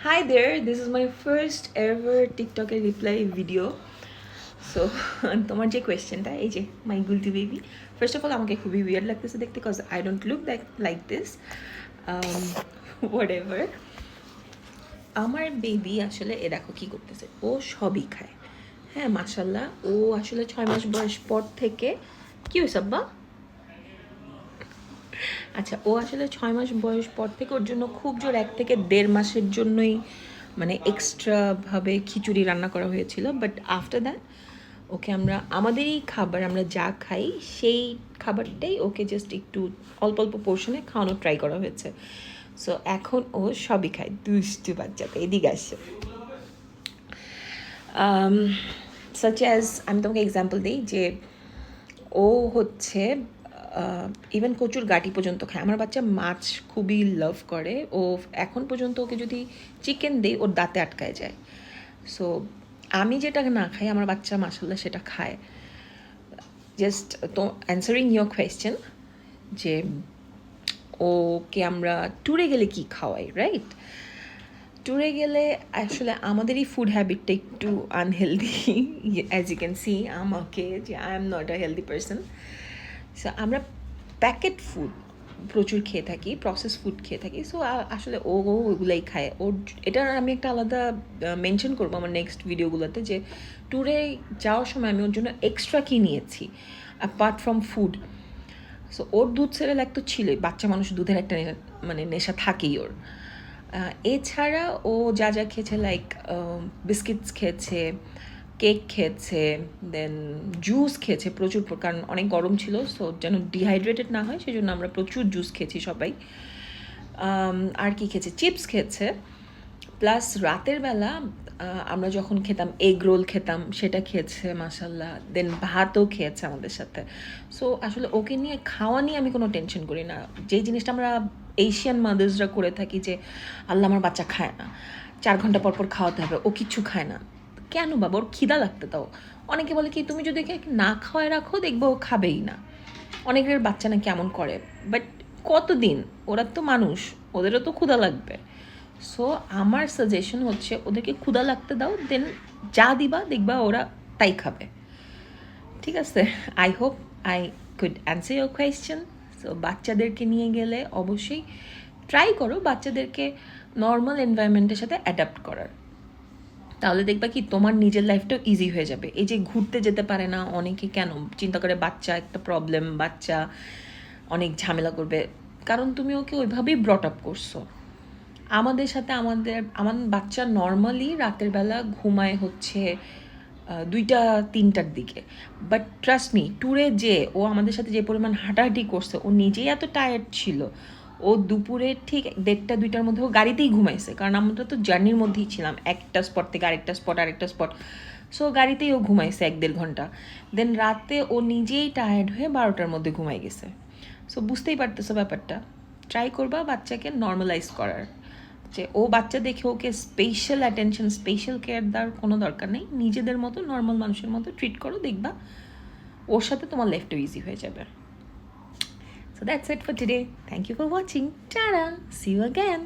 Hi there, this is my first ever TikTok reply video. So তোমার যে কোয়েশ্চেনটা এই যে মাই গুলটি বেবি, ফার্স্ট অফ অল আমাকে খুবই উইয়ার্ড লাগতেছে দেখতে, cause I don't look like this whatever এভার। আমার বেবি আসলে এ দেখো কী করতেছে, ও সবই খায়। হ্যাঁ মাশাল্লাহ, ও আসলে 6 মাস বয়স পর থেকে কী হয়েছে আব্বা? আচ্ছা, ও আসলে 6 মাস বয়স পর থেকে ওর জন্য খুব জোর 1 থেকে 1.5 মাসের জন্যই মানে এক্সট্রাভাবে খিচুড়ি রান্না করা হয়েছিল। বাট আফটার দ্যাট ওকে আমরা আমাদেরই খাবার, আমরা যা খাই সেই খাবারটাই ওকে জাস্ট একটু অল্প অল্প পোর্শনে খাওয়ানো ট্রাই করা হয়েছে। সো এখন ও সবই খায়। দুষ্টু বাচ্চাটা, এদিকে আসে। সাচ অ্যাজ, আমি তোমাকে এক্সাম্পল দিই যে ও হচ্ছে ইভেন কচুর গাটি পর্যন্ত খায়। আমার বাচ্চা মাছ খুবই লাভ করে, ও এখন পর্যন্ত ওকে যদি চিকেন দিই ওর দাঁতে আটকায় যায়। সো আমি যেটা না খাই আমার বাচ্চা মাশাল্লাহ সেটা খায়। জাস্ট তো অ্যান্সারিং ইয়োর কোয়েশ্চেন যে ওকে আমরা ট্যুরে গেলে কি খাওয়াই, রাইট? ট্যুরে গেলে আসলে আমাদেরই ফুড হ্যাবিটটা একটু unhealthy, as you can see আমাকে, যে I am not a healthy person. So আমরা প্যাকেট ফুড প্রচুর খেয়ে থাকি, প্রসেস ফুড খেয়ে থাকি। সো আসলে ও ওগুলাই খায়। ওর এটা আমি একটা আলাদা মেনশন করবো আমার নেক্সট ভিডিওগুলোতে, যে ট্যুরে যাওয়ার সময় আমি ওর জন্য এক্সট্রা কী নিয়েছি অ্যাপার্ট ফ্রম ফুড। সো ওর দুধ সেরেলাক তো ছিলই, বাচ্চা মানুষ দুধের একটা মানে নেশা থাকেই ওর। এছাড়া ও যা যা খেয়েছে, লাইক বিস্কিটস খেয়েছে, কেক খেয়েছে, দেন জুস খেয়েছে প্রচুর, কারণ অনেক গরম ছিল। সো যেন ডিহাইড্রেটেড না হয় সেই জন্য আমরা প্রচুর জুস খেয়েছি সবাই। আর কি খেয়েছে, চিপস খেয়েছে। প্লাস রাতের বেলা আমরা যখন খেতাম এগ রোল খেতাম, সেটা খেয়েছে মাশাল্লাহ। দেন ভাতও খেয়েছে আমাদের সাথে। সো আসলে ওকে নিয়ে খাওয়া নিয়ে আমি কোনো টেনশন করি না। যেই জিনিসটা আমরা এশিয়ান মাদার্সরা করে থাকি যে আল্লাহ আমার বাচ্চা খায় না, 4 ঘন্টা পর পর খাওয়াতে হবে, ও কিচ্ছু খায় না। কেন বাবা, ওর খিদা লাগতে দাও। অনেকে বলে কি তুমি যদি না খাওয়ায় রাখো দেখবো ও খাবেই না। অনেকের বাচ্চা না কেমন করে, বাট কতদিন, ওরা তো মানুষ, ওদেরও তো ক্ষুধা লাগবে। সো আমার সাজেশন হচ্ছে ওদেরকে ক্ষুধা লাগতে দাও, দেন যা দিবা দেখবা ওরা তাই খাবে। ঠিক আছে? I hope I could answer your question. So বাচ্চাদেরকে নিয়ে গেলে অবশ্যই ট্রাই করো বাচ্চাদেরকে নর্মাল এনভায়রনমেন্টের সাথে অ্যাডাপ্ট করার। তাহলে দেখবা কি তোমার নিজের লাইফটাও ইজি হয়ে যাবে। এই যে ঘুরতে যেতে পারে না অনেকে, কেন চিন্তা করে বাচ্চা একটা প্রবলেম, বাচ্চা অনেক ঝামেলা করবে, কারণ তুমি ওকে ওইভাবেই ব্রট আপ করছো। আমাদের সাথে আমার বাচ্চা নর্মালি রাতের বেলা ঘুমায় হচ্ছে 2টা-3টার দিকে। বাট ট্রাস্ট মি, ট্যুরে যে ও আমাদের সাথে যে পরিমাণ হাঁটাহাঁটি করছে, ও নিজেই এত টায়ার্ড ছিল, ও দুপুরে ঠিক 1:30-2টার মধ্যে ও গাড়িতেই ঘুমাইছে, কারণ আমরা তো জার্নির মধ্যেই ছিলাম, একটা স্পট থেকে আরেকটা স্পট। সো গাড়িতেই ও ঘুমাইছে 1-1.5 ঘন্টা। দেন রাতে ও নিজেই টায়ার্ড হয়ে 12টার মধ্যে ঘুমাই গেছে। সো বুঝতেই পারতেছো ব্যাপারটা। ট্রাই করবা বাচ্চাকে নর্মালাইজ করার, যে ও বাচ্চা দেখে ওকে স্পেশাল অ্যাটেনশন, স্পেশাল কেয়ার দেওয়ার কোনো দরকার নেই। নিজেদের মতো নর্মাল মানুষের মতো ট্রিট করো, দেখবা ওর সাথে তোমার লাইফটাও ইজি হয়ে যাবে। So that's it for today. Thank you for watching. Ta-da! See you again.